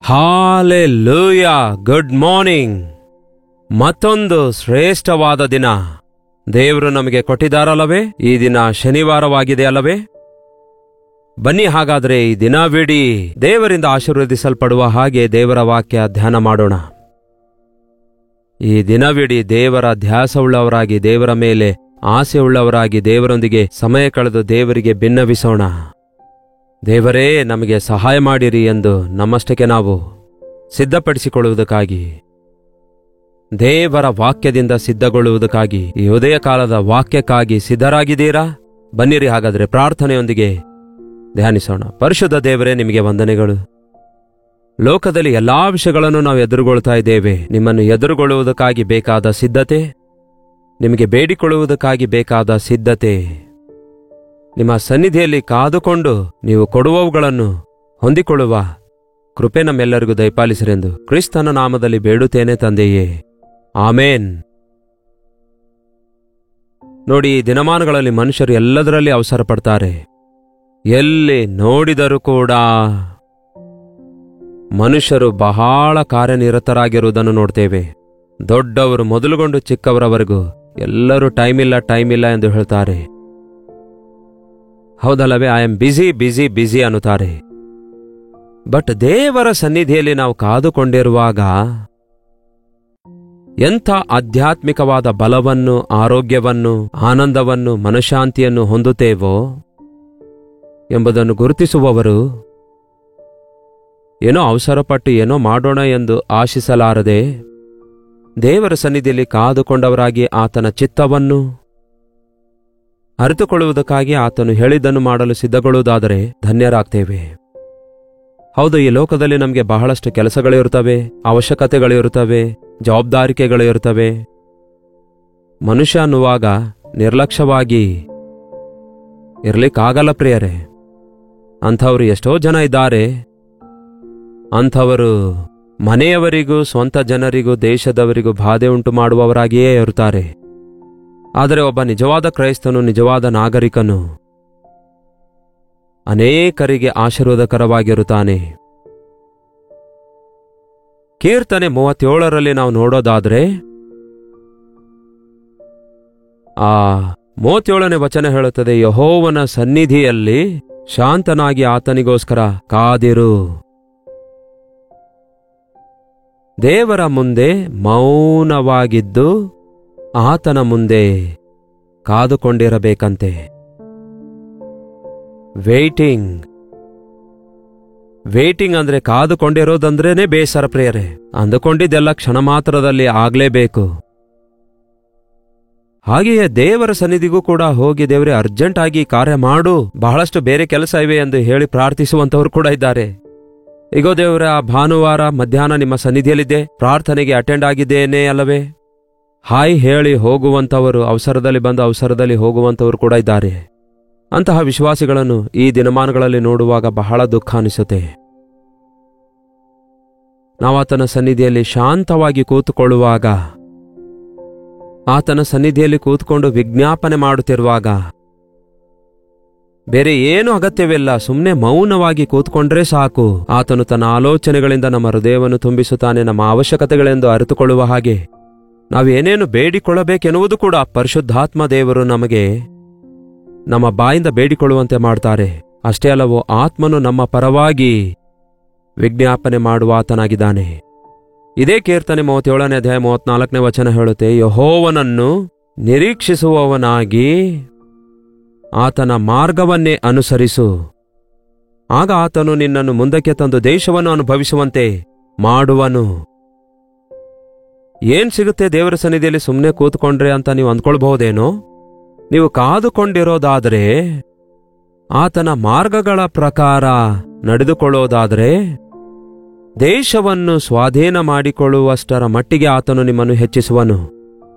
Hallelujah, good morning. ಮತ್ತೊಂದು ಶ್ರೇಷ್ಠವಾದ ದಿನ ದೇವರು ನಮಗೆ ಕೊಟ್ಟಿದ್ದಾರಲ್ಲವೇ? ಈ ದಿನ ಶನಿವಾರವಾಗಿದೆ ಅಲ್ಲವೇ? ಬನ್ನಿ ಹಾಗಾದರೆ ಈ ದಿನವಿಡೀ ದೇವರಿಂದ ಆಶೀರ್ವದಿಸಲ್ಪಡುವ ಹಾಗೆ ದೇವರ ವಾಕ್ಯ ಧ್ಯಾನ ಮಾಡೋಣ. ಈ ದಿನವಿಡೀ ದೇವರ ಧ್ಯಾಸವುಳ್ಳವರಾಗಿ, ದೇವರ ಮೇಲೆ ಆಸೆಯುಳ್ಳವರಾಗಿ, ದೇವರೊಂದಿಗೆ ಸಮಯ ಕಳೆದು ದೇವರಿಗೆ ಭಿನ್ನವಿಸೋಣ. ದೇವರೇ ನಮಗೆ ಸಹಾಯ ಮಾಡಿರಿ ಎಂದು ನಮ್ಮಷ್ಟಕ್ಕೆ ನಾವು ಸಿದ್ಧಪಡಿಸಿಕೊಳ್ಳುವುದಕ್ಕಾಗಿ, ದೇವರ ವಾಕ್ಯದಿಂದ ಸಿದ್ಧಗೊಳ್ಳುವುದಕ್ಕಾಗಿ, ಈ ಉದಯ ಕಾಲದ ವಾಕ್ಯಕ್ಕಾಗಿ ಸಿದ್ಧರಾಗಿದ್ದೀರಾ? ಬನ್ನಿರಿ ಹಾಗಾದರೆ ಪ್ರಾರ್ಥನೆಯೊಂದಿಗೆ ಧ್ಯಾನಿಸೋಣ. ಪರಿಶುದ್ಧ ದೇವರೇ, ನಿಮಗೆ ವಂದನೆಗಳು. ಲೋಕದಲ್ಲಿ ಎಲ್ಲಾ ವಿಷಯಗಳನ್ನು ನಾವು ಎದುರುಗೊಳ್ತಾ ಇದ್ದೇವೆ. ನಿಮ್ಮನ್ನು ಎದುರುಗೊಳ್ಳುವುದಕ್ಕಾಗಿ ಬೇಕಾದ ಸಿದ್ಧತೆ, ನಿಮಗೆ ಬೇಡಿಕೊಳ್ಳುವುದಕ್ಕಾಗಿ ಬೇಕಾದ ಸಿದ್ಧತೆ, ನಿಮ್ಮ ಸನ್ನಿಧಿಯಲ್ಲಿ ಕಾದುಕೊಂಡು ನೀವು ಕೊಡುವವುಗಳನ್ನು ಹೊಂದಿಕೊಳ್ಳುವ ಕೃಪೆ ನಮ್ಮೆಲ್ಲರಿಗೂ ದಯಪಾಲಿಸಿರೆಂದು ಕ್ರಿಸ್ತನ ನಾಮದಲ್ಲಿ ಬೇಡುತ್ತೇನೆ ತಂದೆಯೇ, ಆಮೇನ್. ನೋಡಿ, ಈ ದಿನಮಾನಗಳಲ್ಲಿ ಮನುಷ್ಯರು ಎಲ್ಲದರಲ್ಲಿ ಅವಸರ ಪಡ್ತಾರೆ. ಎಲ್ಲಿ ನೋಡಿದರೂ ಕೂಡ ಮನುಷ್ಯರು ಬಹಳ ಕಾರ್ಯನಿರತರಾಗಿರುವುದನ್ನು ನೋಡ್ತೇವೆ. ದೊಡ್ಡವರು ಮೊದಲುಗೊಂಡು ಚಿಕ್ಕವರವರೆಗೂ ಎಲ್ಲರೂ ಟೈಮ್ ಇಲ್ಲ ಎಂದು ಹೇಳ್ತಾರೆ. ಹೌದಲ್ಲವೇ? ಐ ಆಮ್ ಬಿಸಿ ಅನ್ನುತ್ತಾರೆ. ಬಟ್ ದೇವರ ಸನ್ನಿಧಿಯಲ್ಲಿ ನಾವು ಕಾದುಕೊಂಡಿರುವಾಗ ಎಂಥ ಆಧ್ಯಾತ್ಮಿಕವಾದ ಬಲವನ್ನು, ಆರೋಗ್ಯವನ್ನು, ಆನಂದವನ್ನು, ಮನಃಶಾಂತಿಯನ್ನು ಹೊಂದುತ್ತೇವೋ ಎಂಬುದನ್ನು ಗುರುತಿಸುವವರು ಏನೋ ಅವಸರಪಟ್ಟು ಏನೋ ಮಾಡೋಣ ಎಂದು ಆಶಿಸಲಾರದೆ ದೇವರ ಸನ್ನಿಧಿಯಲ್ಲಿ ಕಾದುಕೊಂಡವರಾಗಿ ಆತನ ಚಿತ್ತವನ್ನು ಅರಿತುಕೊಳ್ಳುವುದಕ್ಕಾಗಿ ಆತನು ಹೇಳಿದ್ದನ್ನು ಮಾಡಲು ಸಿದ್ಧಗೊಳ್ಳುವುದಾದರೆ ಧನ್ಯರಾಗ್ತೇವೆ. ಹೌದು, ಈ ಲೋಕದಲ್ಲಿ ನಮಗೆ ಬಹಳಷ್ಟು ಕೆಲಸಗಳಿರುತ್ತವೆ, ಅವಶ್ಯಕತೆಗಳಿರುತ್ತವೆ, ಜವಾಬ್ದಾರಿಕೆಗಳಿರುತ್ತವೆ. ಮನುಷ್ಯ ಅನ್ನುವಾಗ ನಿರ್ಲಕ್ಷ್ಯವಾಗಿ ಇರ್ಲಿಕ್ಕಾಗಲ್ಲ ಪ್ರಿಯರೇ. ಅಂಥವರು ಎಷ್ಟೋ ಜನ ಇದ್ದಾರೆ. ಅಂಥವರು ಮನೆಯವರಿಗೂ, ಸ್ವಂತ ಜನರಿಗೂ, ದೇಶದವರಿಗೂ ಬಾಧೆ ಉಂಟು ಮಾಡುವವರಾಗಿಯೇ ಇರುತ್ತಾರೆ. ಆದರೆ ಒಬ್ಬ ನಿಜವಾದ ಕ್ರೈಸ್ತನು, ನಿಜವಾದ ನಾಗರಿಕನು ಅನೇಕರಿಗೆ ಆಶೀರ್ವಾದಕರವಾಗಿರುತ್ತಾನೆ. ಕೀರ್ತನೆ 37ರಲ್ಲಿ ನಾವು ನೋಡೋದಾದ್ರೆ, ಆ 37ನೇ ವಚನ ಹೇಳುತ್ತದೆ, ಯೆಹೋವನ ಸನ್ನಿಧಿಯಲ್ಲಿ ಶಾಂತನಾಗಿ ಆತನಿಗೋಸ್ಕರ ಕಾದಿರು. ದೇವರ ಮುಂದೆ ಮೌನವಾಗಿದ್ದು ಆತನ ಮುಂದೆ ಕಾದುಕೊಂಡಿರಬೇಕಂತೆ. ವೇಟಿಂಗ್ ಅಂದ್ರೆ ಕಾದುಕೊಂಡಿರೋದಂದ್ರೇನೆ ಬೇಸರ ಪ್ರಿಯರೇ. ಅಂದುಕೊಂಡಿದ್ದೆಲ್ಲ ಕ್ಷಣ ಮಾತ್ರದಲ್ಲಿ ಆಗ್ಲೇಬೇಕು. ಹಾಗೆಯೇ ದೇವರ ಸನ್ನಿಧಿಗೂ ಕೂಡ ಹೋಗಿ, ದೇವರೇ ಅರ್ಜೆಂಟ್ ಆಗಿ ಕಾರ್ಯ ಮಾಡು, ಬಹಳಷ್ಟು ಬೇರೆ ಕೆಲಸ ಇವೆ ಎಂದು ಹೇಳಿ ಪ್ರಾರ್ಥಿಸುವಂತವರು ಕೂಡ ಇದ್ದಾರೆ. ಈಗೋ ದೇವರ, ಭಾನುವಾರ ಮಧ್ಯಾಹ್ನ ನಿಮ್ಮ ಸನ್ನಿಧಿಯಲ್ಲಿದ್ದೆ, ಪ್ರಾರ್ಥನೆಗೆ ಅಟೆಂಡ್ ಆಗಿದ್ದೇನೆ ಅಲ್ಲವೇ? ಹಾಯ್ ಹೇಳಿ ಹೋಗುವಂಥವರು, ಅವಸರದಲ್ಲಿ ಬಂದು ಅವಸರದಲ್ಲಿ ಹೋಗುವಂಥವರು ಕೂಡ ಇದ್ದಾರೆ. ಅಂತಹ ವಿಶ್ವಾಸಿಗಳನ್ನು ಈ ದಿನಮಾನಗಳಲ್ಲಿ ನೋಡುವಾಗ ಬಹಳ ದುಃಖ ಅನಿಸುತ್ತೆ. ನಾವು ಆತನ ಸನ್ನಿಧಿಯಲ್ಲಿ ಶಾಂತವಾಗಿ ಕೂತುಕೊಳ್ಳುವಾಗ, ಆತನ ಸನ್ನಿಧಿಯಲ್ಲಿ ಕೂತ್ಕೊಂಡು ವಿಜ್ಞಾಪನೆ ಮಾಡುತ್ತಿರುವಾಗ ಬೇರೆ ಏನು ಅಗತ್ಯವಿಲ್ಲ, ಸುಮ್ಮನೆ ಮೌನವಾಗಿ ಕೂತ್ಕೊಂಡ್ರೆ ಸಾಕು. ಆತನು ತನ್ನ ಆಲೋಚನೆಗಳಿಂದ ನಮ್ಮ ಹೃದಯವನ್ನು ತುಂಬಿಸುತ್ತಾನೆ. ನಮ್ಮ ಅವಶ್ಯಕತೆಗಳೆಂದು ಅರಿತುಕೊಳ್ಳುವ ಹಾಗೆ ನಾವೇನೇನು ಬೇಡಿಕೊಳ್ಳಬೇಕೆನ್ನುವುದು ಕೂಡ ಪರಿಶುದ್ಧಾತ್ಮ ದೇವರು ನಮಗೆ ನಮ್ಮ ಬಾಯಿಂದ ಬೇಡಿಕೊಳ್ಳುವಂತೆ ಮಾಡ್ತಾರೆ. ಅಷ್ಟೇ ಅಲ್ಲವೋ, ಆತ್ಮನು ನಮ್ಮ ಪರವಾಗಿ ವಿಜ್ಞಾಪನೆ ಮಾಡುವ ಆತನಾಗಿದ್ದಾನೆ. ಇದೇ ಕೀರ್ತನೆ 37ನೇ ಅಧ್ಯಾಯ 34ನೇ ವಚನ ಹೇಳುತ್ತೆ, ಯೆಹೋವನನ್ನು ನಿರೀಕ್ಷಿಸುವವನಾಗಿ ಆತನ ಮಾರ್ಗವನ್ನೇ ಅನುಸರಿಸು, ಆಗ ಆತನು ನಿನ್ನನ್ನು ಮುಂದಕ್ಕೆ ತಂದು ದೇಶವನ್ನು ಅನುಭವಿಸುವಂತೆ ಮಾಡುವನು. ಏನ್ ಸಿಗುತ್ತೆ ದೇವರ ಸನ್ನಿಧಿಯಲ್ಲಿ ಸುಮ್ಮನೆ ಕೂತ್ಕೊಂಡ್ರೆ ಅಂತ ನೀವು ಅಂದ್ಕೊಳ್ಬಹುದೇನೋ? ನೀವು ಕಾದುಕೊಂಡಿರೋದಾದರೆ, ಆತನ ಮಾರ್ಗಗಳ ಪ್ರಕಾರ ನಡೆದುಕೊಳ್ಳೋದಾದರೆ, ದೇಶವನ್ನು ಸ್ವಾಧೀನ ಮಾಡಿಕೊಳ್ಳುವಷ್ಟರ ಮಟ್ಟಿಗೆ ಆತನು ನಿಮ್ಮನ್ನು ಹೆಚ್ಚಿಸುವನು.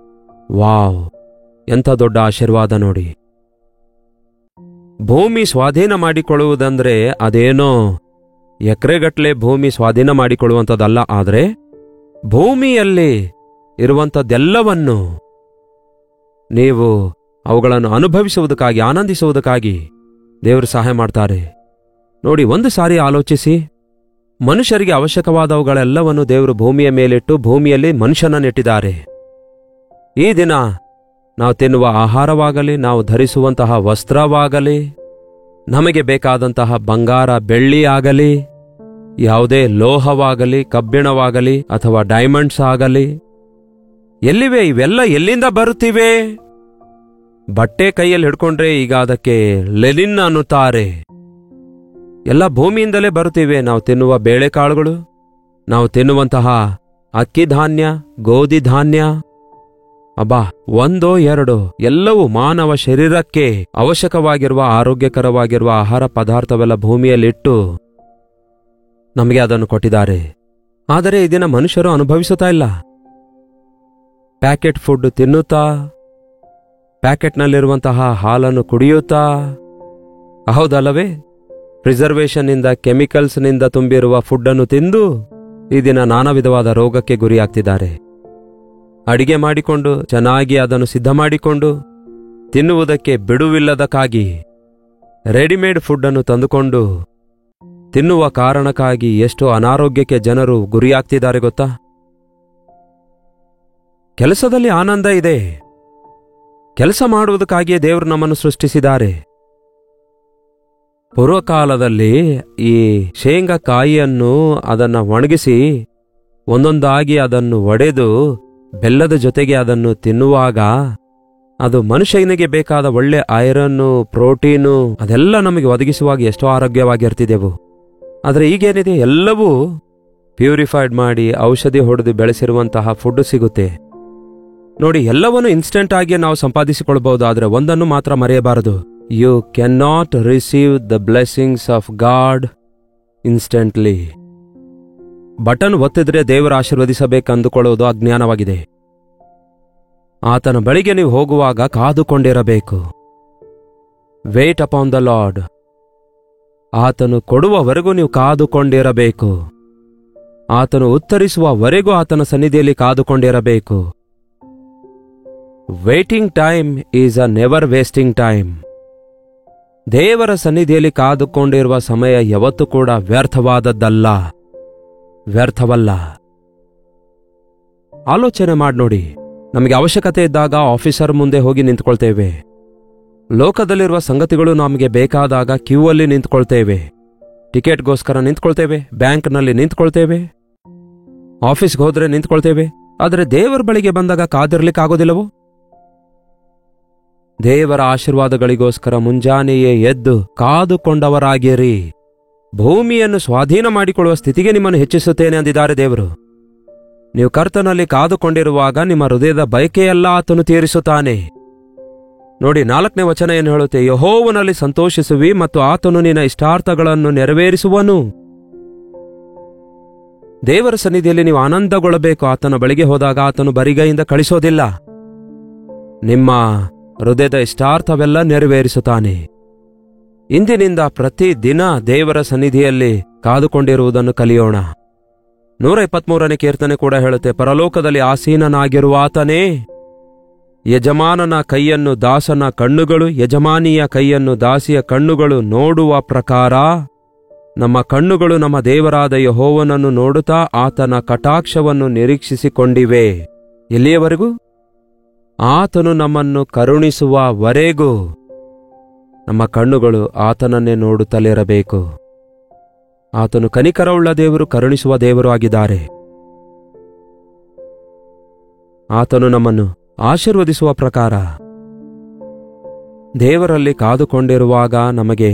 ವಾವ್, ಎಂಥ ದೊಡ್ಡ ಆಶೀರ್ವಾದ ನೋಡಿ. ಭೂಮಿ ಸ್ವಾಧೀನ ಮಾಡಿಕೊಳ್ಳುವುದಂದ್ರೆ ಅದೇನೋ ಎಕರೆಗಟ್ಟಲೆ ಭೂಮಿ ಸ್ವಾಧೀನ ಮಾಡಿಕೊಳ್ಳುವಂಥದ್ದಲ್ಲ. ಆದರೆ ಭೂಮಿಯಲ್ಲಿ ಇರುವಂಥದ್ದೆಲ್ಲವನ್ನು ನೀವು ಅವುಗಳನ್ನು ಅನುಭವಿಸುವುದಕ್ಕಾಗಿ, ಆನಂದಿಸುವುದಕ್ಕಾಗಿ ದೇವರು ಸಹಾಯ ಮಾಡ್ತಾರೆ. ನೋಡಿ, ಒಂದು ಸಾರಿ ಆಲೋಚಿಸಿ, ಮನುಷ್ಯರಿಗೆ ಅವಶ್ಯಕವಾದವುಗಳೆಲ್ಲವನ್ನು ದೇವರು ಭೂಮಿಯ ಮೇಲಿಟ್ಟು ಭೂಮಿಯಲ್ಲಿ ಮನುಷ್ಯನ ನೆಟ್ಟಿದ್ದಾರೆ. ಈ ದಿನ ನಾವು ತಿನ್ನುವ ಆಹಾರವಾಗಲಿ, ನಾವು ಧರಿಸುವಂತಹ ವಸ್ತ್ರವಾಗಲಿ, ನಮಗೆ ಬೇಕಾದಂತಹ ಬಂಗಾರ ಬೆಳ್ಳಿ ಆಗಲಿ, ಯಾವುದೇ ಲೋಹವಾಗಲಿ, ಕಬ್ಬಿಣವಾಗಲಿ ಅಥವಾ ಡೈಮಂಡ್ಸ್ ಆಗಲಿ, ಎಲ್ಲಿವೆ ಇವೆಲ್ಲ? ಎಲ್ಲಿಂದ ಬರುತ್ತಿವೆ? ಬಟ್ಟೆ ಕೈಯಲ್ಲಿ ಹಿಡ್ಕೊಂಡ್ರೆ ಈಗ ಅದಕ್ಕೆ ಲೆನಿನ್ ಅನ್ನುತ್ತಾರೆ. ಎಲ್ಲ ಭೂಮಿಯಿಂದಲೇ ಬರುತ್ತಿವೆ. ನಾವು ತಿನ್ನುವ ಬೇಳೆಕಾಳುಗಳು, ನಾವು ತಿನ್ನುವಂತಹ ಅಕ್ಕಿ ಧಾನ್ಯ, ಗೋಧಿ ಧಾನ್ಯ, ಅಬ್ಬಾ ಒಂದೋ ಎರಡೋ ಎಲ್ಲವೂ ಮಾನವ ಶರೀರಕ್ಕೆ ಅವಶ್ಯಕವಾಗಿರುವ ಆರೋಗ್ಯಕರವಾಗಿರುವ ಆಹಾರ ಪದಾರ್ಥವೆಲ್ಲ ಭೂಮಿಯಲ್ಲಿಟ್ಟು ನಮಗೆ ಅದನ್ನು ಕೊಟ್ಟಿದ್ದಾರೆ. ಆದರೆ ಇದನ್ನ ಮನುಷ್ಯರು ಅನುಭವಿಸುತ್ತಾ ಇಲ್ಲ. ಪ್ಯಾಕೆಟ್ ಫುಡ್ ತಿನ್ನುತ್ತಾ, ಪ್ಯಾಕೆಟ್ನಲ್ಲಿರುವಂತಹ ಹಾಲನ್ನು ಕುಡಿಯುತ್ತಾ, ಹೌದಲ್ಲವೇ? ಪ್ರಿಸರ್ವೇಷನ್ನಿಂದ, ಕೆಮಿಕಲ್ಸ್ನಿಂದ ತುಂಬಿರುವ ಫುಡ್ಡನ್ನು ತಿಂದು ಈ ದಿನ ನಾನಾ ವಿಧವಾದ ರೋಗಕ್ಕೆ ಗುರಿಯಾಗ್ತಿದ್ದಾರೆ. ಅಡಿಗೆ ಮಾಡಿಕೊಂಡು ಚೆನ್ನಾಗಿ ಅದನ್ನು ಸಿದ್ಧ ಮಾಡಿಕೊಂಡು ತಿನ್ನುವುದಕ್ಕೆ ಬಿಡುವಿಲ್ಲದಕ್ಕಾಗಿ ರೆಡಿಮೇಡ್ ಫುಡ್ಡನ್ನು ತಂದುಕೊಂಡು ತಿನ್ನುವ ಕಾರಣಕ್ಕಾಗಿ ಎಷ್ಟೋ ಅನಾರೋಗ್ಯಕ್ಕೆ ಜನರು ಗುರಿಯಾಗ್ತಿದ್ದಾರೆ ಗೊತ್ತಾ? ಕೆಲಸದಲ್ಲಿ ಆನಂದ ಇದೆ. ಕೆಲಸ ಮಾಡುವುದಕ್ಕಾಗಿಯೇ ದೇವರು ನಮ್ಮನ್ನು ಸೃಷ್ಟಿಸಿದ್ದಾರೆ. ಪೂರ್ವಕಾಲದಲ್ಲಿ ಈ ಶೇಂಗಾಕಾಯಿಯನ್ನು ಅದನ್ನು ಒಣಗಿಸಿ ಒಂದೊಂದಾಗಿ ಅದನ್ನು ಒಡೆದು ಬೆಲ್ಲದ ಜೊತೆಗೆ ಅದನ್ನು ತಿನ್ನುವಾಗ ಅದು ಮನುಷ್ಯನಿಗೆ ಬೇಕಾದ ಒಳ್ಳೆ ಐರನ್ನು, ಪ್ರೋಟೀನು ಅದೆಲ್ಲ ನಮಗೆ ಒದಗಿಸುವಾಗ ಎಷ್ಟೋ ಆರೋಗ್ಯವಾಗಿರ್ತಿದ್ದೆವು. ಆದರೆ ಈಗೇನಿದೆ, ಎಲ್ಲವೂ ಪ್ಯೂರಿಫೈಡ್ ಮಾಡಿ ಔಷಧಿ ಹೊಡೆದು ಬೆಳೆಸಿರುವಂತಹ ಫುಡ್ ಸಿಗುತ್ತೆ ನೋಡಿ. ಎಲ್ಲವನ್ನೂ ಇನ್ಸ್ಟೆಂಟ್ ಆಗಿ ನಾವು ಸಂಪಾದಿಸಿಕೊಳ್ಬಹುದು. ಆದರೆ ಒಂದನ್ನು ಮಾತ್ರ ಮರೆಯಬಾರದು, you can not receive the blessings of God instantly. Button ಒತ್ತಿದ್ರೆ ದೇವರು ಆಶೀರ್ವದಿಸಬೇಕೆಂದುಕೊಳ್ಳುವುದು ಅಜ್ಞಾನವಾಗಿದೆ. ಆತನ ಬಳಿಗೆ ನೀವು ಹೋಗುವಾಗ ಕಾದುಕೊಂಡಿರಬೇಕು. Wait upon the Lord. ಆತನು ಕೊಡುವವರೆಗೂ ನೀವು ಕಾದುಕೊಂಡಿರಬೇಕು. ಆತನು ಉತ್ತರಿಸುವವರೆಗೂ ಆತನ ಸನ್ನಿಧಿಯಲ್ಲಿ ಕಾದುಕೊಂಡಿರಬೇಕು. Waiting time is a never wasting time. ದೇವರ ಸನ್ನಿಧಿಯಲ್ಲಿ ಕಾದುಕೊಂಡಿರುವ ಸಮಯ ಯಾವತ್ತೂ ಕೂಡ ವ್ಯರ್ಥವಾದದ್ದಲ್ಲ, ವ್ಯರ್ಥವಲ್ಲ. ಆಲೋಚನೆ ಮಾಡಿ ನೋಡಿ. ನಮಗೆ ಅವಶ್ಯಕತೆ ಇದ್ದಾಗ ಆಫೀಸರ್ ಮುಂದೆ ಹೋಗಿ ನಿಂತ್ಕೊಳ್ತೇವೆ. ಲೋಕದಲ್ಲಿರುವ ಸಂಗತಿಗಳು ನಮಗೆ ಬೇಕಾದಾಗ ಕ್ಯೂ ಅಲ್ಲಿ ನಿಂತ್ಕೊಳ್ತೇವೆ. ಟಿಕೆಟ್ಗೋಸ್ಕರ ನಿಂತ್ಕೊಳ್ತೇವೆ, ಬ್ಯಾಂಕ್ನಲ್ಲಿ ನಿಂತ್ಕೊಳ್ತೇವೆ, ಆಫೀಸ್ಗೆ ಹೋದ್ರೆ ನಿಂತ್ಕೊಳ್ತೇವೆ. ಆದರೆ ದೇವರ ಬಳಿಗೆ ಬಂದಾಗ ಕಾದಿರ್ಲಿಕ್ಕಾಗೋದಿಲ್ಲವೋ? ದೇವರ ಆಶೀರ್ವಾದಗಳಿಗೋಸ್ಕರ ಮುಂಜಾನೆಯೇ ಎದ್ದು ಕಾದುಕೊಂಡವರಾಗಿರಿ. ಭೂಮಿಯನ್ನು ಸ್ವಾಧೀನ ಮಾಡಿಕೊಳ್ಳುವ ಸ್ಥಿತಿಗೆ ನಿಮ್ಮನ್ನು ಹೆಚ್ಚಿಸುತ್ತೇನೆ ಅಂದಿದ್ದಾರೆ ದೇವರು. ನೀವು ಕರ್ತನಲ್ಲಿ ಕಾದುಕೊಂಡಿರುವಾಗ ನಿಮ್ಮ ಹೃದಯದ ಬಯಕೆಯೆಲ್ಲ ಆತನು ತೀರಿಸುತ್ತಾನೆ. ನೋಡಿ, 4ನೇ ವಚನ ಏನು ಹೇಳುತ್ತೆ? ಯೆಹೋವನಲ್ಲಿ ಸಂತೋಷಿಸುವಿ ಮತ್ತು ಆತನು ನಿನ್ನ ಇಷ್ಟಾರ್ಥಗಳನ್ನು ನೆರವೇರಿಸುವನು. ದೇವರ ಸನ್ನಿಧಿಯಲ್ಲಿ ನೀವು ಆನಂದಗೊಳ್ಳಬೇಕು. ಆತನ ಬಳಿಗೆ ಹೋದಾಗ ಆತನು ಬರಿಗೈಯಿಂದ ಕಳಿಸೋದಿಲ್ಲ. ನಿಮ್ಮ ಹೃದಯದ ಇಷ್ಟಾರ್ಥವೆಲ್ಲ ನೆರವೇರಿಸುತ್ತಾನೆ. ಇಂದಿನಿಂದ ಪ್ರತಿ ದಿನ ದೇವರ ಸನ್ನಿಧಿಯಲ್ಲಿ ಕಾದುಕೊಂಡಿರುವುದನ್ನು ಕಲಿಯೋಣ. 123ನೇ ಕೀರ್ತನೆ ಕೂಡ ಹೇಳುತ್ತೆ, ಪರಲೋಕದಲ್ಲಿ ಆಸೀನನಾಗಿರುವ ಆತನೇ, ಯಜಮಾನನ ಕೈಯನ್ನು ದಾಸನ ಕಣ್ಣುಗಳು, ಯಜಮಾನಿಯ ಕೈಯನ್ನು ದಾಸಿಯ ಕಣ್ಣುಗಳು ನೋಡುವ ಪ್ರಕಾರ ನಮ್ಮ ಕಣ್ಣುಗಳು ನಮ್ಮ ದೇವರಾದ ಯೆಹೋವನನ್ನು ನೋಡುತ್ತಾ ಆತನ ಕಟಾಕ್ಷವನ್ನು ನಿರೀಕ್ಷಿಸಿಕೊಂಡಿವೆ. ಎಲ್ಲಿಯವರೆಗೂ? ಆತನು ನಮ್ಮನ್ನು ಕರುಣಿಸುವವರೆಗೂ ನಮ್ಮ ಕಣ್ಣುಗಳು ಆತನನ್ನೇ ನೋಡುತ್ತಲಿರಬೇಕು. ಆತನು ಕನಿಕರವುಳ್ಳ ದೇವರು, ಕರುಣಿಸುವ ದೇವರು ಆಗಿದ್ದಾರೆ. ಆತನು ನಮ್ಮನ್ನು ಆಶೀರ್ವದಿಸುವ ಪ್ರಕಾರ ದೇವರಲ್ಲಿ ಕಾದುಕೊಂಡಿರುವಾಗ ನಮಗೆ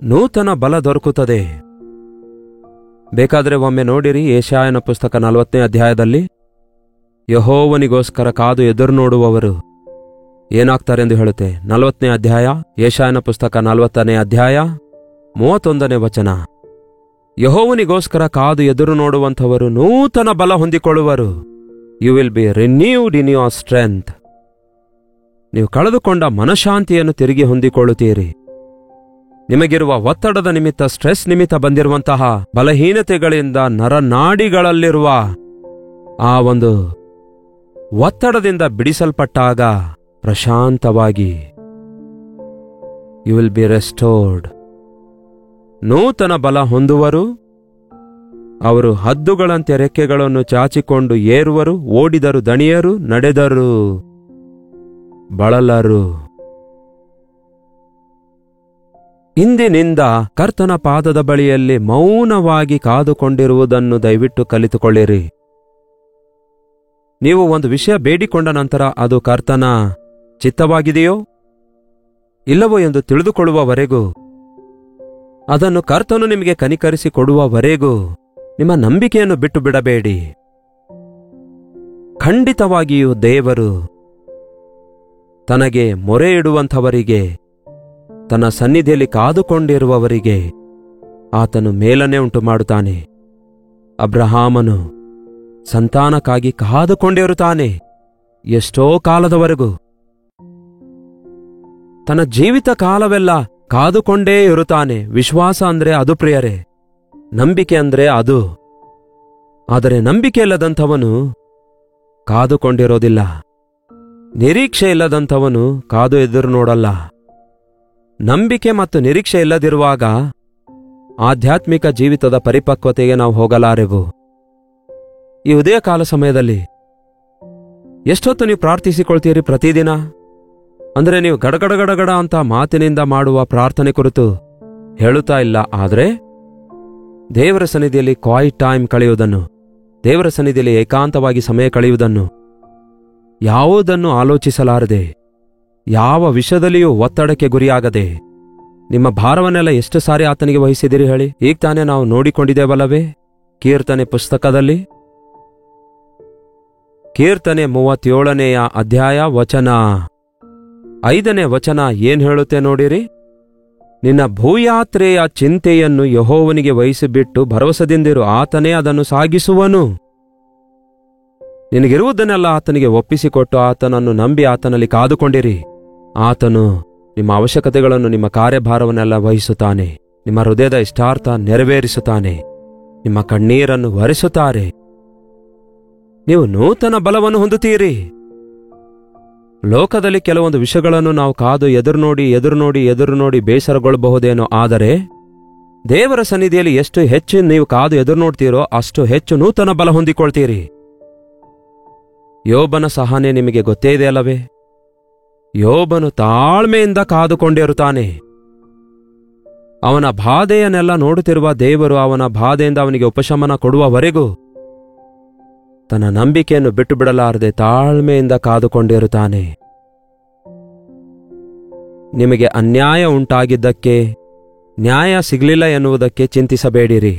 ನೂತನ ಬಲ ದೊರಕುತ್ತದೆ. ಬೇಕಾದರೆ ಒಮ್ಮೆ ನೋಡಿರಿ, ಯೆಶಾಯನ ಪುಸ್ತಕ 40ನೇ ಅಧ್ಯಾಯದಲ್ಲಿ ಯೆಹೋವನಿಗೋಸ್ಕರ ಕಾದು ಎದುರು ನೋಡುವವರು ಏನಾಗ್ತಾರೆಂದು ಹೇಳುತ್ತೆ. 40ನೇ ಅಧ್ಯಾಯ, ಯೆಶಾಯನ ಪುಸ್ತಕ 40ನೇ ಅಧ್ಯಾಯ 31ನೇ ವಚನ. ಯೆಹೋವನಿಗೋಸ್ಕರ ಕಾದು ಎದುರು ನೋಡುವಂಥವರು ನೂತನ ಬಲ ಹೊಂದಿಕೊಳ್ಳುವರು. You will be renewed in your strength. ನೀವು ಕಳೆದುಕೊಂಡ ಮನಃಶಾಂತಿಯನ್ನು ತಿರುಗಿ ಹೊಂದಿಕೊಳ್ಳುತ್ತೀರಿ. ನಿಮಗಿರುವ ಒತ್ತಡದ ನಿಮಿತ್ತ, ಸ್ಟ್ರೆಸ್ ನಿಮಿತ್ತ ಬಂದಿರುವಂತಹ ಬಲಹೀನತೆಗಳಿಂದ ನರನಾಡಿಗಳಲ್ಲಿರುವ ಆ ಒಂದು ಒತ್ತಡದಿಂದ ಬಿಡಿಸಲ್ಪಟ್ಟಾಗ ಪ್ರಶಾಂತವಾಗಿ ಯು ವಿಲ್ ಬಿ ರೆಸ್ಟೋರ್ಡ್. ನೂತನ ಬಲ ಹೊಂದುವರು, ಅವರು ಹದ್ದುಗಳಂತೆ ರೆಕ್ಕೆಗಳನ್ನು ಚಾಚಿಕೊಂಡು ಏರುವರು, ಓಡಿದರು ದಣಿಯರು, ನಡೆದರು ಬಳಲರು. ಇಂದಿನಿಂದ ಕರ್ತನ ಪಾದದ ಬಳಿಯಲ್ಲಿ ಮೌನವಾಗಿ ಕಾದುಕೊಂಡಿರುವುದನ್ನು ದಯವಿಟ್ಟು ಕಲಿತುಕೊಳ್ಳಿರಿ. ನೀವು ಒಂದು ವಿಷಯ ಬೇಡಿಕೊಂಡ ನಂತರ ಅದು ಕರ್ತನ ಚಿತ್ತವಾಗಿದೆಯೋ ಇಲ್ಲವೋ ಎಂದು ತಿಳಿದುಕೊಳ್ಳುವವರೆಗೂ, ಅದನ್ನು ಕರ್ತನು ನಿಮಗೆ ಕನಿಕರಿಸಿ ಕೊಡುವವರೆಗೂ ನಿಮ್ಮ ನಂಬಿಕೆಯನ್ನು ಬಿಟ್ಟು ಬಿಡಬೇಡಿ. ಖಂಡಿತವಾಗಿಯೂ ದೇವರು ತನಗೆ ಮೊರೆ ಇಡುವಂಥವರಿಗೆ, ತನ್ನ ಸನ್ನಿಧಿಯಲ್ಲಿ ಕಾದುಕೊಂಡಿರುವವರಿಗೆ ಆತನು ಮೇಲನ್ನೇ ಉಂಟು ಮಾಡುತ್ತಾನೆ. ಅಬ್ರಹಾಮನು ಸಂತಾನಕ್ಕಾಗಿ ಕಾದುಕೊಂಡಿರುತ್ತಾನೆ ಎಷ್ಟೋ ಕಾಲದವರೆಗೂ. ತನ್ನ ಜೀವಿತ ಕಾಲವೆಲ್ಲ ಕಾದುಕೊಂಡೇ ಇರುತ್ತಾನೆ. ವಿಶ್ವಾಸ ಅಂದ್ರೆ ಅದು ಪ್ರಿಯರೇ, ನಂಬಿಕೆ ಅಂದ್ರೆ ಅದು. ಆದರೆ ನಂಬಿಕೆ ಇಲ್ಲದಂಥವನು ಕಾದುಕೊಂಡಿರೋದಿಲ್ಲ. ನಿರೀಕ್ಷೆ ಇಲ್ಲದಂಥವನು ಕಾದು ಎದುರು ನೋಡಲ್ಲ. ನಂಬಿಕೆ ಮತ್ತು ನಿರೀಕ್ಷೆ ಇಲ್ಲದಿರುವಾಗ ಆಧ್ಯಾತ್ಮಿಕ ಜೀವಿತದ ಪರಿಪಕ್ವತೆಗೆ ನಾವು ಹೋಗಲಾರೆವು. ಈ ಉದಯಕಾಲ ಸಮಯದಲ್ಲಿ ಎಷ್ಟೊತ್ತು ನೀವು ಪ್ರಾರ್ಥಿಸಿಕೊಳ್ತೀರಿ ಪ್ರತಿದಿನ? ಅಂದ್ರೆ ನೀವು ಗಡಗಡಗಡಗಡ ಅಂತ ಮಾತಿನಿಂದ ಮಾಡುವ ಪ್ರಾರ್ಥನೆ ಕುರಿತು ಹೇಳುತ್ತಾ ಇಲ್ಲ, ಆದರೆ ದೇವರ ಸನ್ನಿಧಿಯಲ್ಲಿ ಕ್ವಾಯಿಟ್ ಟೈಮ್ ಕಳೆಯುವುದನ್ನು, ದೇವರ ಸನ್ನಿಧಿಯಲ್ಲಿ ಏಕಾಂತವಾಗಿ ಸಮಯ ಕಳೆಯುವುದನ್ನು, ಯಾವುದನ್ನು ಆಲೋಚಿಸಲಾರದೆ, ಯಾವ ವಿಷಯದಲ್ಲಿಯೂ ಒತ್ತಡಕ್ಕೆ ಗುರಿಯಾಗದೆ ನಿಮ್ಮ ಭಾರವನ್ನೆಲ್ಲ ಎಷ್ಟು ಸಾರಿ ಆತನಿಗೆ ವಹಿಸಿದಿರಿ ಹೇಳಿ? ಈಗ ತಾನೇ ನಾವು ನೋಡಿಕೊಂಡಿದ್ದೇವಲ್ಲವೇ ಕೀರ್ತನೆ ಪುಸ್ತಕದಲ್ಲಿ. ಕೀರ್ತನೆ 37ನೇ ಅಧ್ಯಾಯ ವಚನ 5ನೇ ವಚನ ಏನ್ ಹೇಳುತ್ತೆ ನೋಡಿರಿ. ನಿನ್ನ ಭೂಯಾತ್ರೆಯ ಚಿಂತೆಯನ್ನು ಯೆಹೋವನಿಗೆ ವಹಿಸಿಬಿಟ್ಟು ಭರವಸೆದಿಂದಿರು, ಆತನೇ ಅದನ್ನು ಸಾಗಿಸುವನು. ನಿನಗಿರುವುದನ್ನೆಲ್ಲ ಆತನಿಗೆ ಒಪ್ಪಿಸಿಕೊಟ್ಟು ಆತನನ್ನು ನಂಬಿ ಆತನಲ್ಲಿ ಕಾದುಕೊಂಡಿರಿ. ಆತನು ನಿಮ್ಮ ಅವಶ್ಯಕತೆಗಳನ್ನು, ನಿಮ್ಮ ಕಾರ್ಯಭಾರವನ್ನೆಲ್ಲ ವಹಿಸುತ್ತಾನೆ. ನಿಮ್ಮ ಹೃದಯದ ಇಷ್ಟಾರ್ಥ ನೆರವೇರಿಸುತ್ತಾನೆ. ನಿಮ್ಮ ಕಣ್ಣೀರನ್ನು ಒರೆಸುತ್ತಾರೆ. ನೀವು ನೂತನ ಬಲವನ್ನು ಹೊಂದುತ್ತೀರಿ. ಲೋಕದಲ್ಲಿ ಕೆಲವೊಂದು ವಿಷಯಗಳನ್ನು ನಾವು ಕಾದು ಎದುರು ನೋಡಿ ಬೇಸರಗೊಳ್ಳಬಹುದೇನೋ, ಆದರೆ ದೇವರ ಸನ್ನಿಧಿಯಲ್ಲಿ ಎಷ್ಟು ಹೆಚ್ಚು ನೀವು ಕಾದು ಎದುರು ನೋಡ್ತೀರೋ ಅಷ್ಟು ಹೆಚ್ಚು ನೂತನ ಬಲ ಹೊಂದಿಕೊಳ್ತೀರಿ. ಯೋಬನ ಸಹನೆ ನಿಮಗೆ ಗೊತ್ತೇ ಇದೆಯಲ್ಲವೇ? ಯೋಬನು ತಾಳ್ಮೆಯಿಂದ ಕಾದುಕೊಂಡಿರುತ್ತಾನೆ. ಅವನ ಬಾಧೆಯನ್ನೆಲ್ಲ ನೋಡುತ್ತಿರುವ ದೇವರು ಅವನ ಬಾಧೆಯಿಂದ ಅವನಿಗೆ ಉಪಶಮನ ಕೊಡುವವರೆಗೂ ತನ್ನ ನಂಬಿಕೆಯನ್ನು ಬಿಟ್ಟು ಬಿಡಲಾರದೆ ತಾಳ್ಮೆಯಿಂದ ಕಾದುಕೊಂಡಿರುತ್ತಾನೆ. ನಿಮಗೆ ಅನ್ಯಾಯ ಉಂಟಾಗಿದ್ದಕ್ಕೆ, ನ್ಯಾಯ ಸಿಗಲಿಲ್ಲ ಎನ್ನುವುದಕ್ಕೆ ಚಿಂತಿಸಬೇಡಿರಿ.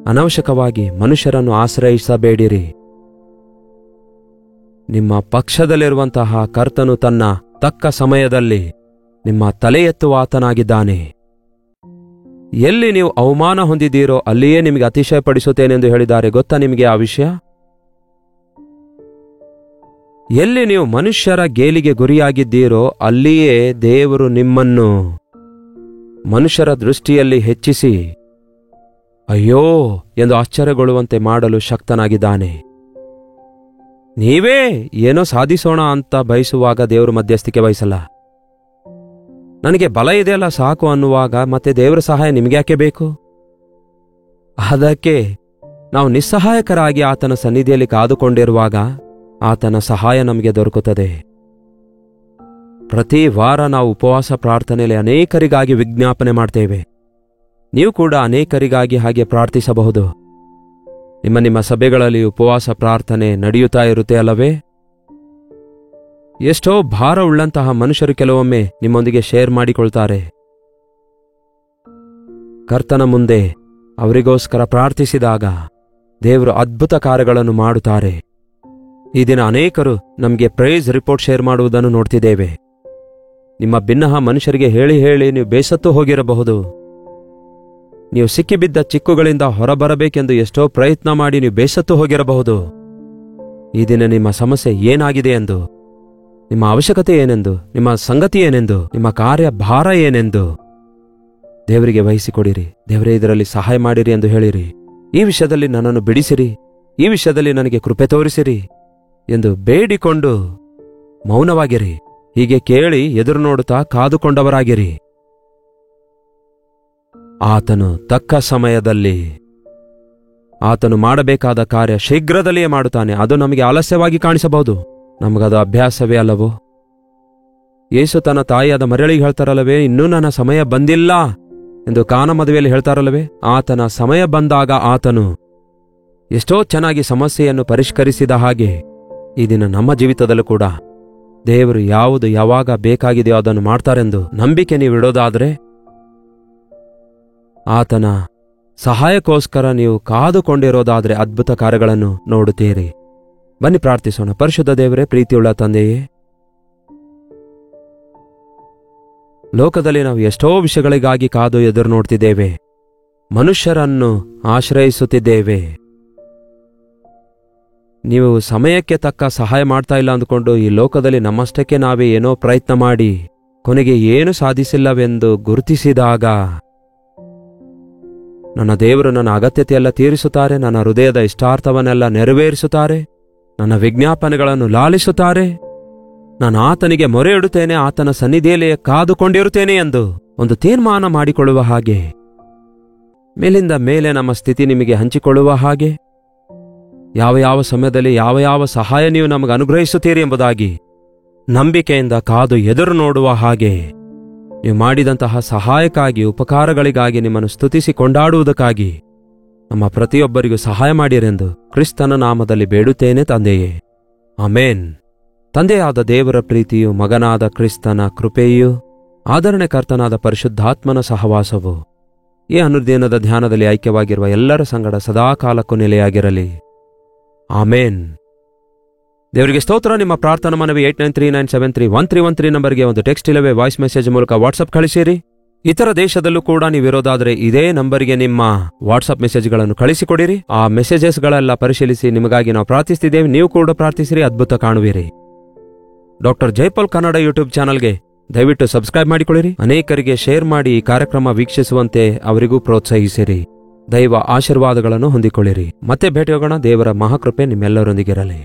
ಅನವಶ್ಯಕವಾಗಿ ಮನುಷ್ಯರನ್ನು ಆಶ್ರಯಿಸಬೇಡಿರಿ. ನಿಮ್ಮ ಪಕ್ಷದಲ್ಲಿರುವಂತಹ ಕರ್ತನು ತನ್ನ ತಕ್ಕ ಸಮಯದಲ್ಲಿ ನಿಮ್ಮ ತಲೆ ಎತ್ತುವ ಆತನಾಗಿದ್ದಾನೆ. ಎಲ್ಲಿ ನೀವು ಅವಮಾನ ಹೊಂದಿದ್ದೀರೋ ಅಲ್ಲಿಯೇ ನಿಮಗೆ ಅತಿಶಯಪಡಿಸುತ್ತೇನೆಂದು ಹೇಳಿದ್ದಾರೆ. ಗೊತ್ತಾ ನಿಮಗೆ ಆ ವಿಷಯ? ಎಲ್ಲಿ ನೀವು ಮನುಷ್ಯರ ಗೇಲಿಗೆ ಗುರಿಯಾಗಿದ್ದೀರೋ ಅಲ್ಲಿಯೇ ದೇವರು ನಿಮ್ಮನ್ನು ಮನುಷ್ಯರ ದೃಷ್ಟಿಯಲ್ಲಿ ಹೆಚ್ಚಿಸಿ ಅಯ್ಯೋ ಎಂದು ಆಶ್ಚರ್ಯಗೊಳ್ಳುವಂತೆ ಮಾಡಲು ಶಕ್ತನಾಗಿದ್ದಾನೆ. ನೀವೇ ಏನೋ ಸಾಧಿಸೋಣ ಅಂತ ಬಯಸುವಾಗ ದೇವರು ಮಧ್ಯಸ್ಥಿಕೆ ವಹಿಸಲ್ಲ. ನನಗೆ ಬಲ ಇದೆಯಲ್ಲ ಸಾಕು ಅನ್ನುವಾಗ ಮತ್ತೆ ದೇವರ ಸಹಾಯ ನಿಮಗ್ಯಾಕೆ ಬೇಕು? ಅದಕ್ಕೆ ನಾವು ನಿಸ್ಸಹಾಯಕರಾಗಿ ಆತನ ಸನ್ನಿಧಿಯಲ್ಲಿ ಕಾದುಕೊಂಡಿರುವಾಗ ಆತನ ಸಹಾಯ ನಮಗೆ ದೊರಕುತ್ತದೆ. ಪ್ರತಿ ವಾರ ನಾವು ಉಪವಾಸ ಪ್ರಾರ್ಥನೆಯಲ್ಲಿ ಅನೇಕರಿಗಾಗಿ ವಿಜ್ಞಾಪನೆ ಮಾಡ್ತೇವೆ. ನೀವು ಕೂಡ ಅನೇಕರಿಗಾಗಿ ಹಾಗೆ ಪ್ರಾರ್ಥಿಸಬಹುದು. ನಿಮ್ಮ ಸಭೆಗಳಲ್ಲಿ ಉಪವಾಸ ಪ್ರಾರ್ಥನೆ ನಡೆಯುತ್ತಾ ಇರುತ್ತೆ ಅಲ್ಲವೇ? ಎಷ್ಟೋ ಭಾರ ಉಳ್ಳಂತಹ ಮನುಷ್ಯರು ಕೆಲವೊಮ್ಮೆ ನಿಮ್ಮೊಂದಿಗೆ ಶೇರ್ ಮಾಡಿಕೊಳ್ತಾರೆ. ಕರ್ತನ ಮುಂದೆ ಅವರಿಗೋಸ್ಕರ ಪ್ರಾರ್ಥಿಸಿದಾಗ ದೇವರು ಅದ್ಭುತ ಕಾರ್ಯಗಳನ್ನು ಮಾಡುತ್ತಾರೆ. ಈ ದಿನ ಅನೇಕರು ನಮಗೆ ಪ್ರೈಸ್ ರಿಪೋರ್ಟ್ ಶೇರ್ ಮಾಡುವುದನ್ನು ನೋಡ್ತಿದ್ದೇವೆ. ನಿಮ್ಮ ಭಿನ್ನಹ ಮನುಷ್ಯರಿಗೆ ಹೇಳಿ ಹೇಳಿ ನೀವು ಬೇಸತ್ತು ಹೋಗಿರಬಹುದು. ನೀವು ಸಿಕ್ಕಿಬಿದ್ದ ಚಿಕ್ಕುಗಳಿಂದ ಹೊರಬರಬೇಕೆಂದು ಎಷ್ಟೋ ಪ್ರಯತ್ನ ಮಾಡಿ ನೀವು ಬೇಸತ್ತು ಹೋಗಿರಬಹುದು. ಈ ದಿನ ನಿಮ್ಮ ಸಮಸ್ಯೆ ಏನಾಗಿದೆ ಎಂದು, ನಿಮ್ಮ ಅವಶ್ಯಕತೆ ಏನೆಂದು, ನಿಮ್ಮ ಸಂಗತಿ ಏನೆಂದು, ನಿಮ್ಮ ಕಾರ್ಯ ಭಾರ ಏನೆಂದು ದೇವರಿಗೆ ವಹಿಸಿಕೊಡಿರಿ. ದೇವರೇ ಇದರಲ್ಲಿ ಸಹಾಯ ಮಾಡಿರಿ ಎಂದು ಹೇಳಿರಿ. ಈ ವಿಷಯದಲ್ಲಿ ನನ್ನನ್ನು ಬಿಡಿಸಿರಿ, ಈ ವಿಷಯದಲ್ಲಿ ನನಗೆ ಕೃಪೆ ತೋರಿಸಿರಿ ಎಂದು ಬೇಡಿಕೊಂಡು ಮೌನವಾಗಿರಿ. ಹೀಗೆ ಕೇಳಿ ಎದುರು ನೋಡುತ್ತಾ ಕಾದುಕೊಂಡವರಾಗಿರಿ. ಆತನು ತಕ್ಕ ಸಮಯದಲ್ಲಿ ಆತನು ಮಾಡಬೇಕಾದ ಕಾರ್ಯ ಶೀಘ್ರದಲ್ಲಿಯೇ ಮಾಡುತ್ತಾನೆ. ಅದು ನಮಗೆ ಆಲಸ್ಯವಾಗಿ ಕಾಣಿಸಬಹುದು, ನಮಗದು ಅಭ್ಯಾಸವೇ ಅಲ್ಲವೋ? ಯೇಸು ತನ್ನ ತಾಯಿಯಾದ ಮರಿಯಳಿಗೆ ಹೇಳ್ತಾರಲ್ಲವೇ, ಇನ್ನೂ ನನ್ನ ಸಮಯ ಬಂದಿಲ್ಲ ಎಂದು ಕಾನ ಮದುವೆಯಲ್ಲಿ ಹೇಳ್ತಾರಲ್ಲವೇ? ಆತನ ಸಮಯ ಬಂದಾಗ ಆತನು ಎಷ್ಟೋ ಚೆನ್ನಾಗಿ ಸಮಸ್ಯೆಯನ್ನು ಪರಿಷ್ಕರಿಸಿದ ಹಾಗೆ ಈ ದಿನ ನಮ್ಮ ಜೀವಿತದಲ್ಲೂ ಕೂಡ ದೇವರು ಯಾವುದು ಯಾವಾಗ ಬೇಕಾಗಿದೆಯೋ ಅದನ್ನು ಮಾಡ್ತಾರೆಂದು ನಂಬಿಕೆ ನೀವು ಇಡೋದಾದರೆ ಆತನ ಸಹಾಯಕ್ಕೋಸ್ಕರ ನೀವು ಕಾದುಕೊಂಡಿರೋದಾದರೆ ಅದ್ಭುತ ಕಾರ್ಯಗಳನ್ನು ನೋಡುತ್ತೀರಿ. ಬನ್ನಿ ಪ್ರಾರ್ಥಿಸೋಣ. ಪರಿಶುದ್ಧ ದೇವರೇ, ಪ್ರೀತಿಯುಳ್ಳ ತಂದೆಯೇ, ಲೋಕದಲ್ಲಿ ನಾವು ಎಷ್ಟೋ ವಿಷಯಗಳಿಗಾಗಿ ಕಾದು ಎದುರು ನೋಡ್ತಿದ್ದೇವೆ, ಮನುಷ್ಯರನ್ನು ಆಶ್ರಯಿಸುತ್ತಿದ್ದೇವೆ. ನೀವು ಸಮಯಕ್ಕೆ ತಕ್ಕ ಸಹಾಯ ಮಾಡ್ತಾ ಇಲ್ಲ ಅಂದುಕೊಂಡು ಈ ಲೋಕದಲ್ಲಿ ನಮ್ಮಷ್ಟಕ್ಕೆ ನಾವೇ ಏನೋ ಪ್ರಯತ್ನ ಮಾಡಿ ಕೊನೆಗೆ ಏನು ಸಾಧಿಸಿಲ್ಲವೆಂದು ಗುರುತಿಸಿದಾಗ ನನ್ನ ದೇವರು ನನ್ನ ಅಗತ್ಯತೆಯೆಲ್ಲ ತೀರಿಸುತ್ತಾರೆ, ನನ್ನ ಹೃದಯದ ಇಷ್ಟಾರ್ಥವನ್ನೆಲ್ಲ ನೆರವೇರಿಸುತ್ತಾರೆ, ನನ್ನ ವಿಜ್ಞಾಪನೆಗಳನ್ನು ಲಾಲಿಸುತ್ತಾರೆ. ನಾನು ಆತನಿಗೆ ಮೊರೆ ಇಡುತ್ತೇನೆ, ಆತನ ಸನ್ನಿಧಿಯಲ್ಲಿ ಕಾದುಕೊಂಡಿರುತ್ತೇನೆ ಎಂದು ಒಂದು ತೀರ್ಮಾನ ಮಾಡಿಕೊಳ್ಳುವ ಹಾಗೆ, ಮೇಲಿಂದ ಮೇಲೆ ನಮ್ಮ ಸ್ಥಿತಿ ನಿಮಗೆ ಹಂಚಿಕೊಳ್ಳುವ ಹಾಗೆ, ಯಾವ ಯಾವ ಸಮಯದಲ್ಲಿ ಯಾವ ಯಾವ ಸಹಾಯ ನೀವು ನಮಗೆ ಅನುಗ್ರಹಿಸುತ್ತೀರಿ ಎಂಬುದಾಗಿ ನಂಬಿಕೆಯಿಂದ ಕಾದು ಎದುರು ನೋಡುವ ಹಾಗೆ, ನೀವು ಮಾಡಿದಂತಹ ಸಹಾಯಕ್ಕಾಗಿ ಉಪಕಾರಗಳಿಗಾಗಿ ನಿಮ್ಮನ್ನು ಸ್ತುತಿಸಿ ಕೊಂಡಾಡುವುದಕ್ಕಾಗಿ ನಮ್ಮ ಪ್ರತಿಯೊಬ್ಬರಿಗೂ ಸಹಾಯ ಮಾಡಿರೆಂದು ಕ್ರಿಸ್ತನ ನಾಮದಲ್ಲಿ ಬೇಡುತ್ತೇನೆ ತಂದೆಯೇ, ಆಮೇನ್. ತಂದೆಯಾದ ದೇವರ ಪ್ರೀತಿಯು, ಮಗನಾದ ಕ್ರಿಸ್ತನ ಕೃಪೆಯೂ, ಆದರಣೆಕರ್ತನಾದ ಪರಿಶುದ್ಧಾತ್ಮನ ಸಹವಾಸವು ಈ ಅನುದಿನದ ಧ್ಯಾನದಲ್ಲಿ ಐಕ್ಯವಾಗಿರುವ ಎಲ್ಲರ ಸಂಗಡ ಸದಾಕಾಲಕ್ಕೂ ನೆಲೆಯಾಗಿರಲಿ. ಆಮೇನ್. ದೇವರಿಗೆ ಸ್ತೋತ್ರ. ನಿಮ್ಮ ಪ್ರಾರ್ಥನಾ ಮನವಿ 8939731313 ನಂಬರ್ಗೆ ಒಂದು ಟೆಕ್ಸ್ಟ್ ಇಲ್ಲವೇ ವಾಯ್ಸ್ ಮೆಸೇಜ್ ಮೂಲಕ ವಾಟ್ಸಪ್ ಕಳಿಸಿರಿ. ಇತರ ದೇಶದಲ್ಲೂ ಕೂಡ ನೀವಿರೋದಾದರೆ ಇದೇ ನಂಬರಿಗೆ ನಿಮ್ಮ ವಾಟ್ಸಪ್ ಮೆಸೇಜ್ಗಳನ್ನು ಕಳಿಸಿಕೊಡಿರಿ. ಆ ಮೆಸೇಜಸ್ಗಳೆಲ್ಲ ಪರಿಶೀಲಿಸಿ ನಿಮಗಾಗಿ ನಾವು ಪ್ರಾರ್ಥಿಸ್ತಿದ್ದೇವೆ. ನೀವು ಕೂಡ ಪ್ರಾರ್ಥಿಸಿರಿ, ಅದ್ಭುತ ಕಾಣುವಿರಿ. ಡಾಕ್ಟರ್ ಜೈಪಾಲ್ ಕನ್ನಡ ಯೂಟ್ಯೂಬ್ ಚಾನಲ್ಗೆ ದಯವಿಟ್ಟು ಸಬ್ಸ್ಕ್ರೈಬ್ ಮಾಡಿಕೊಳ್ಳಿರಿ. ಅನೇಕರಿಗೆ ಶೇರ್ ಮಾಡಿ ಈ ಕಾರ್ಯಕ್ರಮ ವೀಕ್ಷಿಸುವಂತೆ ಅವರಿಗೂ ಪ್ರೋತ್ಸಾಹಿಸಿರಿ. ದೈವ ಆಶೀರ್ವಾದಗಳನ್ನು ಹೊಂದಿಕೊಳ್ಳಿರಿ. ಮತ್ತೆ ಭೇಟಿಯಾಗೋಣ. ದೇವರ ಮಹಾಕೃಪೆ ನಿಮ್ಮೆಲ್ಲರೊಂದಿಗಿರಲಿ.